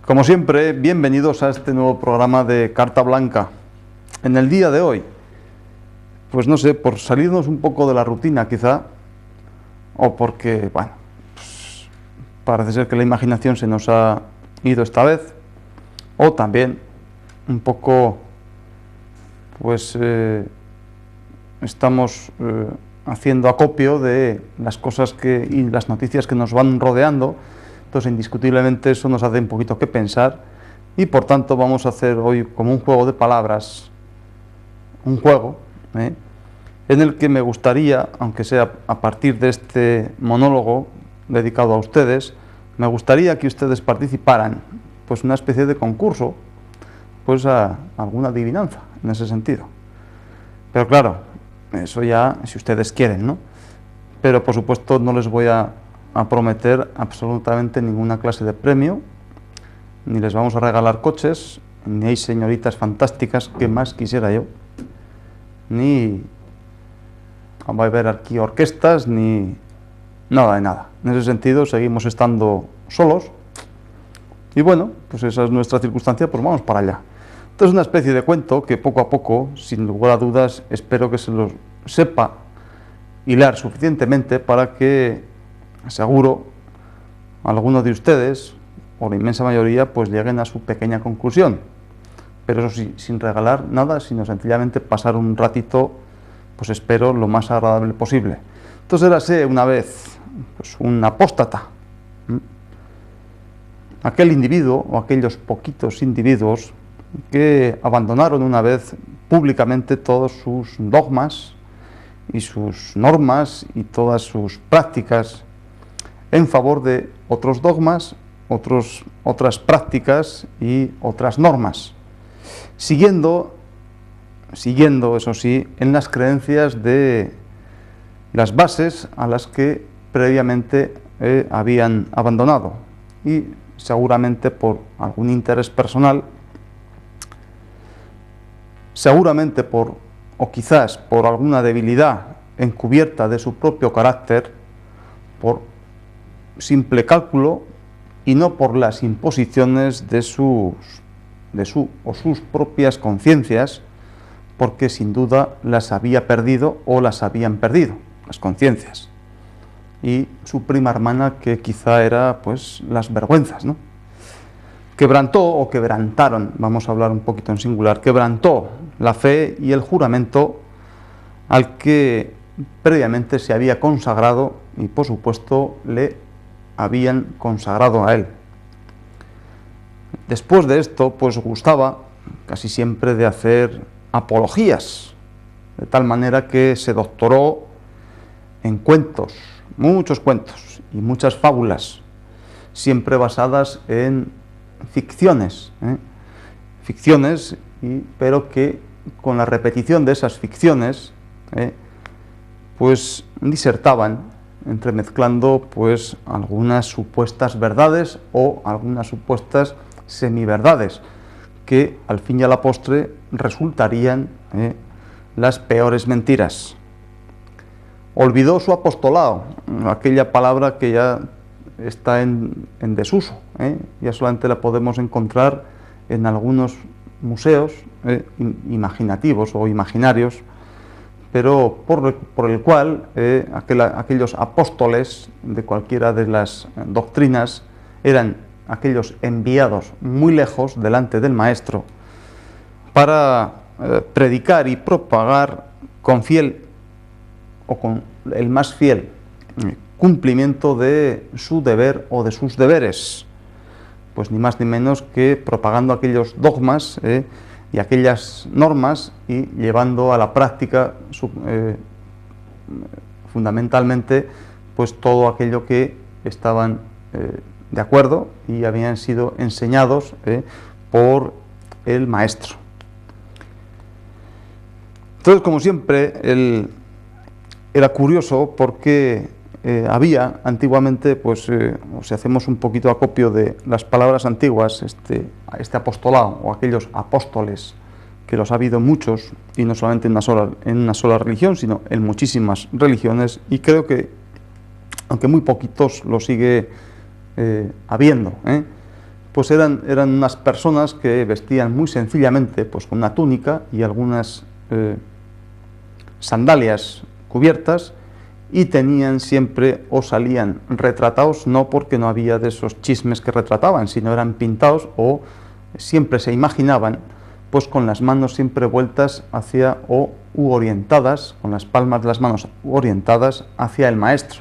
Como siempre, bienvenidos a este nuevo programa de Carta Blanca. En el día de hoy, pues no sé, por salirnos un poco de la rutina quizá, o porque, bueno, pues parece ser que la imaginación se nos ha ido esta vez, o también un poco, pues estamos haciendo acopio de las cosas y las noticias que nos van rodeando. Entonces, indiscutiblemente, eso nos hace un poquito que pensar y, por tanto, vamos a hacer hoy como un juego de palabras, un juego, en el que me gustaría, aunque sea a partir de este monólogo dedicado a ustedes, me gustaría que ustedes participaran, pues una especie de concurso, pues a alguna adivinanza en ese sentido. Pero claro, eso ya si ustedes quieren, ¿no? Pero por supuesto no les voy a prometer absolutamente ninguna clase de premio, ni les vamos a regalar coches, ni hay señoritas fantásticas que más quisiera yo, ni va a haber aquí orquestas, ni nada de nada. En ese sentido seguimos estando solos y bueno, pues esa es nuestra circunstancia, pues vamos para allá. Entonces, una especie de cuento que poco a poco, sin lugar a dudas, espero que se lo sepa hilar suficientemente para que, seguro, algunos de ustedes, o la inmensa mayoría, pues lleguen a su pequeña conclusión. Pero eso sí, sin regalar nada, sino sencillamente pasar un ratito, pues espero, lo más agradable posible. Entonces, érase una vez pues, un apóstata. Aquel individuo, o aquellos poquitos individuos, que abandonaron una vez públicamente todos sus dogmas y sus normas y todas sus prácticas en favor de otros dogmas, otras prácticas y otras normas, siguiendo, eso sí, en las creencias de las bases a las que previamente habían abandonado, y seguramente por algún interés personal, seguramente o quizás por alguna debilidad encubierta de su propio carácter, por simple cálculo y no por las imposiciones de sus propias conciencias, porque sin duda las había perdido o las habían perdido, las conciencias. Y su prima hermana, que quizá era pues las vergüenzas, ¿no? Quebrantó o quebrantaron, vamos a hablar un poquito en singular, quebrantó la fe y el juramento al que previamente se había consagrado y por supuesto le habían consagrado a él. Después de esto, pues gustaba casi siempre de hacer apologías, de tal manera que se doctoró en cuentos, muchos cuentos y muchas fábulas, siempre basadas en ficciones, pero que con la repetición de esas ficciones, pues disertaban, entremezclando pues algunas supuestas verdades o algunas supuestas semiverdades, que al fin y a la postre resultarían las peores mentiras. Olvidó su apostolado, aquella palabra que ya está en desuso, ya solamente la podemos encontrar en algunos museos imaginativos o imaginarios, pero por el cual aquellos apóstoles de cualquiera de las doctrinas eran aquellos enviados muy lejos delante del maestro para predicar y propagar con fiel o con el más fiel cumplimiento de su deber o de sus deberes, pues ni más ni menos que propagando aquellos dogmas y aquellas normas y llevando a la práctica fundamentalmente pues todo aquello que estaban de acuerdo y habían sido enseñados por el maestro. Entonces, como siempre, él era curioso porque había antiguamente, pues si hacemos un poquito acopio de las palabras antiguas, este apostolado o aquellos apóstoles, que los ha habido muchos, y no solamente en una sola religión, sino en muchísimas religiones, y creo que, aunque muy poquitos, lo sigue habiendo, pues eran unas personas que vestían muy sencillamente, pues con una túnica y algunas sandalias cubiertas, y tenían siempre, o salían retratados, no porque no había de esos chismes que retrataban, sino eran pintados, o siempre se imaginaban pues con las manos siempre vueltas hacia u orientadas, con las palmas de las manos orientadas hacia el maestro.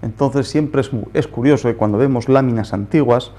Entonces siempre es curioso que cuando vemos láminas antiguas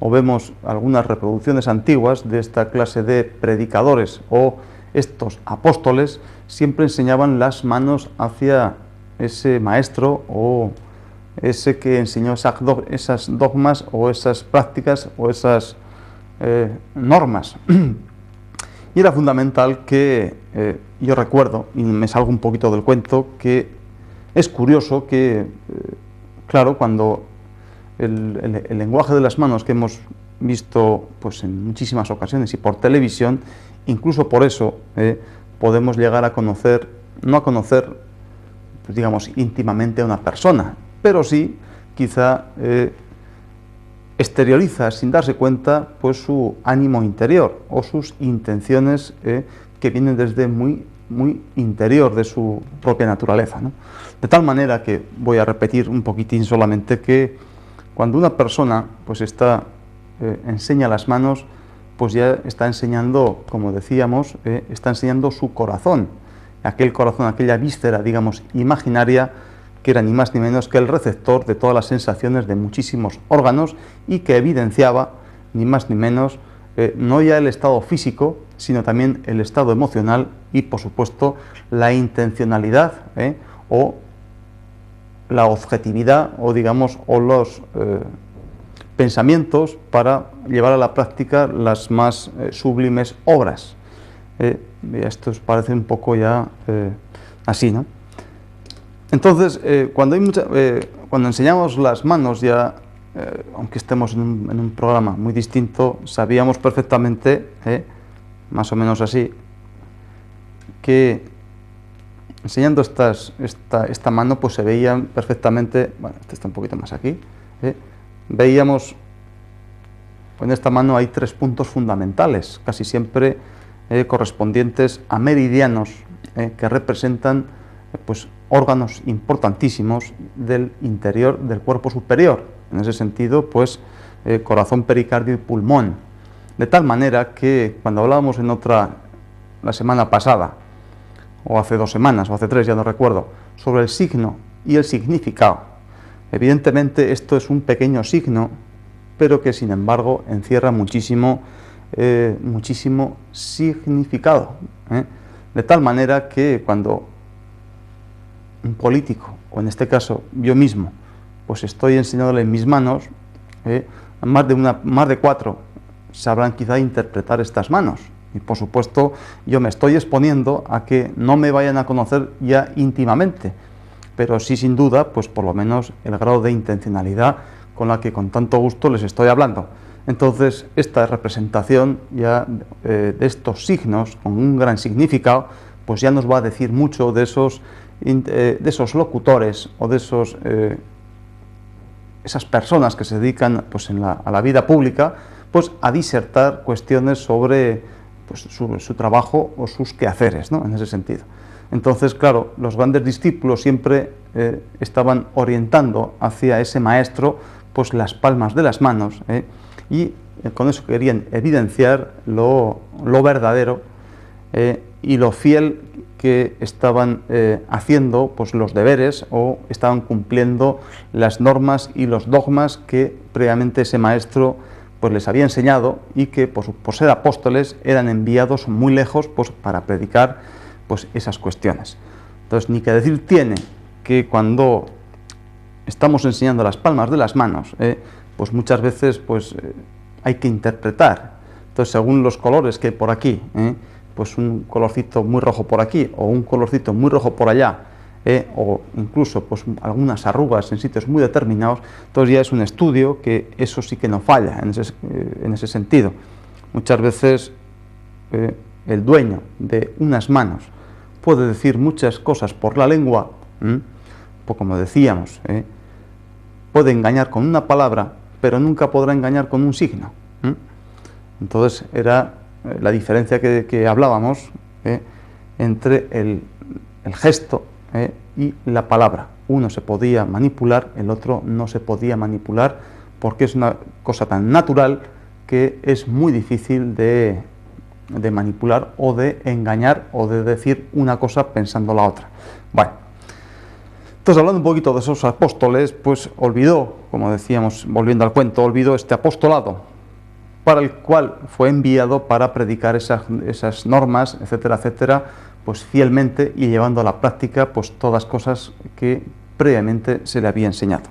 o vemos algunas reproducciones antiguas de esta clase de predicadores o estos apóstoles, siempre enseñaban las manos hacia ese maestro o ese que enseñó esas dogmas o esas prácticas o esas normas. Y era fundamental que, yo recuerdo, y me salgo un poquito del cuento, que es curioso que, claro, cuando el lenguaje de las manos que hemos visto pues en muchísimas ocasiones y por televisión, incluso por eso podemos llegar a conocer, no a conocer, pues digamos, íntimamente a una persona, pero sí, quizá exterioriza sin darse cuenta pues su ánimo interior o sus intenciones que vienen desde muy interior de su propia naturaleza, ¿no? De tal manera que voy a repetir un poquitín solamente que cuando una persona pues enseña las manos, pues ya está enseñando, como decíamos, está enseñando su corazón, aquel corazón, aquella víscera, digamos, imaginaria, que era ni más ni menos que el receptor de todas las sensaciones de muchísimos órganos y que evidenciaba, ni más ni menos, no ya el estado físico, sino también el estado emocional y, por supuesto, la intencionalidad o la objetividad o, digamos, o los pensamientos para llevar a la práctica las más sublimes obras. Esto os parece un poco ya así, ¿no? Entonces, cuando enseñamos las manos ya, aunque estemos en un programa muy distinto, sabíamos perfectamente, más o menos así, que enseñando esta mano pues se veían perfectamente, bueno, este está un poquito más aquí, veíamos, en esta mano hay 3 puntos fundamentales, casi siempre correspondientes a meridianos que representan pues órganos importantísimos del interior del cuerpo superior, en ese sentido pues corazón, pericardio y pulmón, de tal manera que cuando hablábamos la semana pasada, o hace 2 semanas, o hace 3, ya no recuerdo, sobre el signo y el significado, evidentemente esto es un pequeño signo, pero que sin embargo encierra muchísimo significado, de tal manera que cuando un político, o en este caso yo mismo, pues estoy enseñándole en mis manos, más de 4 sabrán quizá interpretar estas manos, y por supuesto yo me estoy exponiendo a que no me vayan a conocer ya íntimamente, pero sí sin duda, pues por lo menos el grado de intencionalidad con la que con tanto gusto les estoy hablando. Entonces esta representación ya de estos signos con un gran significado, pues ya nos va a decir mucho de esos locutores o de esas personas que se dedican pues a la vida pública, pues a disertar cuestiones sobre pues, su trabajo o sus quehaceres, ¿no? En ese sentido. Entonces, claro, los grandes discípulos siempre estaban orientando hacia ese maestro pues las palmas de las manos, y con eso querían evidenciar lo verdadero y lo fiel que estaban haciendo pues los deberes o estaban cumpliendo las normas y los dogmas que previamente ese maestro pues les había enseñado, y que por ser apóstoles eran enviados muy lejos pues para predicar pues esas cuestiones. Entonces, ni que decir tiene que cuando estamos enseñando las palmas de las manos, pues muchas veces pues hay que interpretar. Entonces, según los colores que hay por aquí, pues un colorcito muy rojo por aquí o un colorcito muy rojo por allá, o incluso pues algunas arrugas en sitios muy determinados, entonces ya es un estudio que eso sí que no falla en ese sentido. Muchas veces el dueño de unas manos puede decir muchas cosas por la lengua, pues como decíamos, puede engañar con una palabra, pero nunca podrá engañar con un signo. Entonces era la diferencia que hablábamos entre el gesto y la palabra. Uno se podía manipular, el otro no se podía manipular, porque es una cosa tan natural que es muy difícil de manipular o de engañar o de decir una cosa pensando la otra. Bueno, entonces hablando un poquito de esos apóstoles, pues olvidó, como decíamos, volviendo al cuento, olvidó este apostolado para el cual fue enviado para predicar esas normas, etcétera, etcétera, pues fielmente y llevando a la práctica pues todas cosas que previamente se le había enseñado.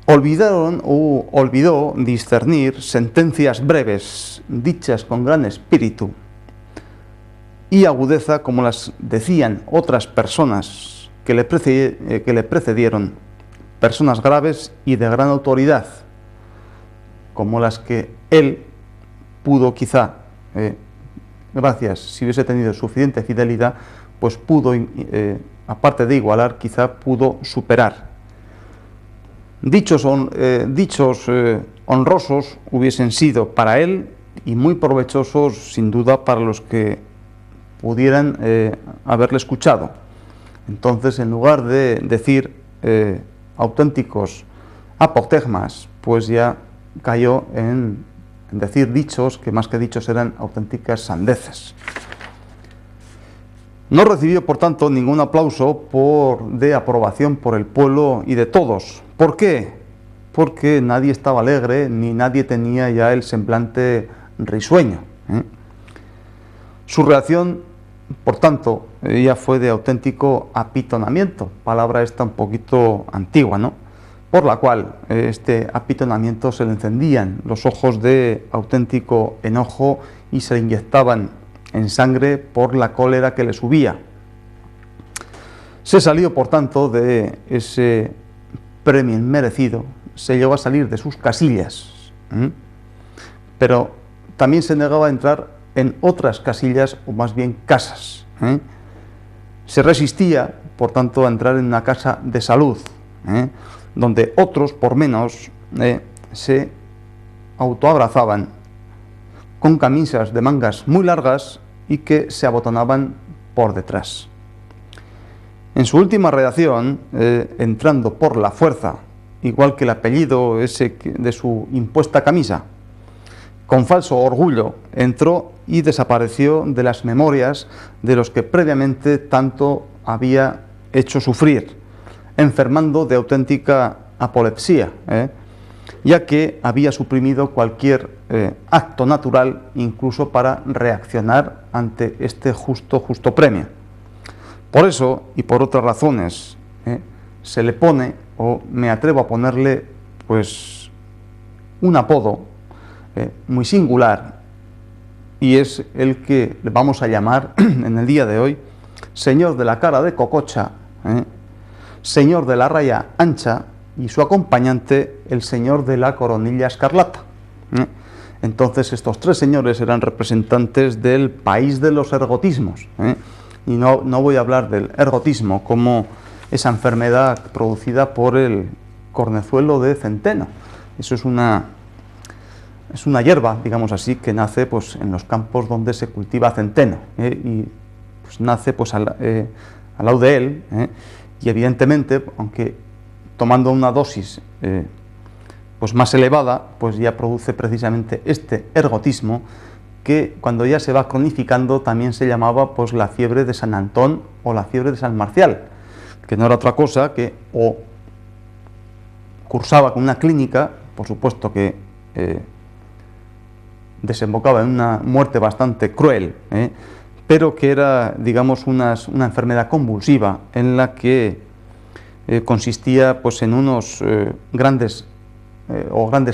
Olvidó discernir sentencias breves, dichas con gran espíritu y agudeza, como las decían otras personas que le precedieron, personas graves y de gran autoridad, como las que él pudo quizá, gracias, si hubiese tenido suficiente fidelidad, pues pudo, aparte de igualar, quizá pudo superar. Dichos honrosos hubiesen sido para él y muy provechosos sin duda para los que pudieran haberle escuchado. Entonces, en lugar de decir auténticos apotegmas, pues ya cayó en decir dichos que más que dichos eran auténticas sandeces. No recibió, por tanto, ningún aplauso de aprobación por el pueblo y de todos. ¿Por qué? Porque nadie estaba alegre, ni nadie tenía ya el semblante risueño. Su reacción, por tanto, ya fue de auténtico apitonamiento, palabra esta un poquito antigua, ¿no? Por la cual este apitonamiento se le encendían los ojos de auténtico enojo y se le inyectaban en sangre por la cólera que le subía. Se salió, por tanto, de ese premio inmerecido, se llegó a salir de sus casillas, pero también se negaba a entrar en otras casillas, o más bien casas. Se resistía, por tanto, a entrar en una casa de salud, donde otros, por menos, se autoabrazaban con camisas de mangas muy largas y que se abotonaban por detrás. En su última redacción, entrando por la fuerza, igual que el apellido ese de su impuesta camisa, con falso orgullo entró y desapareció de las memorias de los que previamente tanto había hecho sufrir, enfermando de auténtica apolepsia, ya que había suprimido cualquier acto natural, incluso para reaccionar ante este justo premio. Por eso, y por otras razones, se le pone, o me atrevo a ponerle, pues, un apodo muy singular, y es el que le vamos a llamar en el día de hoy señor de la cara de cococha, señor de la raya ancha, y su acompañante, el señor de la coronilla escarlata. Entonces, estos tres señores eran representantes del país de los ergotismos, y no voy a hablar del ergotismo como esa enfermedad producida por el cornezuelo de centeno. Eso es una hierba, digamos así, que nace pues en los campos donde se cultiva centeno, y pues nace pues al lado de él, y evidentemente, aunque tomando una dosis pues más elevada, pues ya produce precisamente este ergotismo, que cuando ya se va cronificando también se llamaba pues la fiebre de San Antón o la fiebre de San Marcial, que no era otra cosa que o cursaba con una clínica, por supuesto que desembocaba en una muerte bastante cruel, pero que era, digamos, una enfermedad convulsiva en la que consistía pues en unos grandes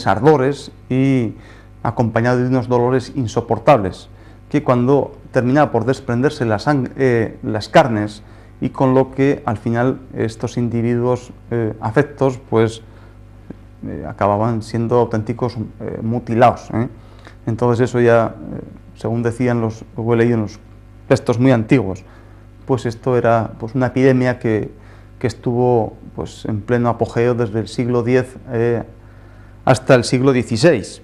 ardores y acompañado de unos dolores insoportables, que cuando terminaba por desprenderse las carnes, y con lo que al final estos individuos afectos pues acababan siendo auténticos mutilados. Entonces eso ya, según decían lo he leído en los textos muy antiguos, pues esto era pues una epidemia que que estuvo pues, en pleno apogeo desde el siglo X hasta el siglo XVI.